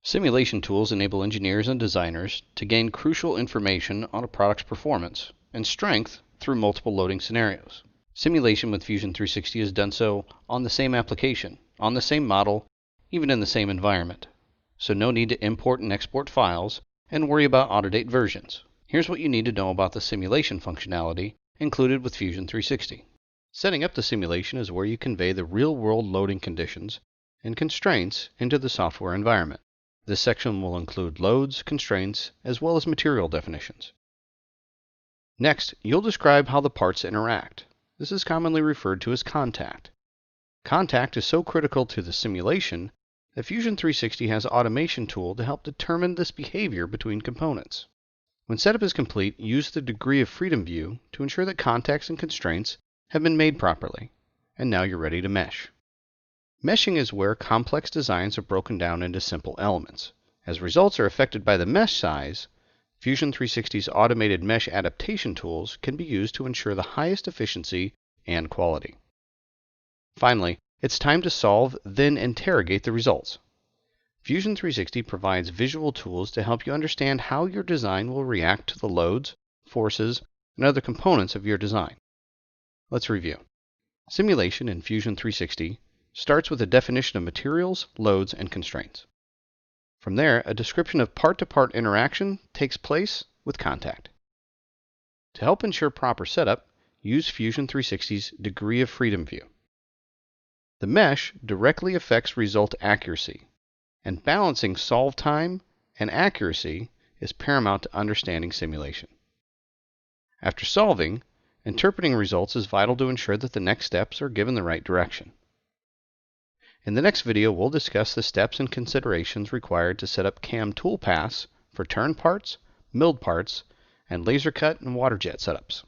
Simulation tools enable engineers and designers to gain crucial information on a product's performance and strength through multiple loading scenarios. Simulation with Fusion 360 is done so on the same application, on the same model, even in the same environment. So no need to import and export files and worry about out-of-date versions. Here's what you need to know about the simulation functionality included with Fusion 360. Setting up the simulation is where you convey the real-world loading conditions and constraints into the software environment. This section will include loads, constraints, as well as material definitions. Next, you'll describe how the parts interact. This is commonly referred to as contact. Contact is so critical to the simulation that Fusion 360 has an automation tool to help determine this behavior between components. When setup is complete, use the degree of freedom view to ensure that contacts and constraints have been made properly, and now you're ready to mesh. Meshing is where complex designs are broken down into simple elements. As results are affected by the mesh size, Fusion 360's automated mesh adaptation tools can be used to ensure the highest efficiency and quality. Finally, it's time to solve, then interrogate the results. Fusion 360 provides visual tools to help you understand how your design will react to the loads, forces, and other components of your design. Let's review. Simulation in Fusion 360 starts with a definition of materials, loads, and constraints. From there, a description of part-to-part interaction takes place with contact. To help ensure proper setup, use Fusion 360's degree of freedom view. The mesh directly affects result accuracy, and balancing solve time and accuracy is paramount to understanding simulation. After solving, interpreting results is vital to ensure that the next steps are given the right direction. In the next video, we'll discuss the steps and considerations required to set up CAM toolpaths for turn parts, milled parts, and laser cut and water jet setups.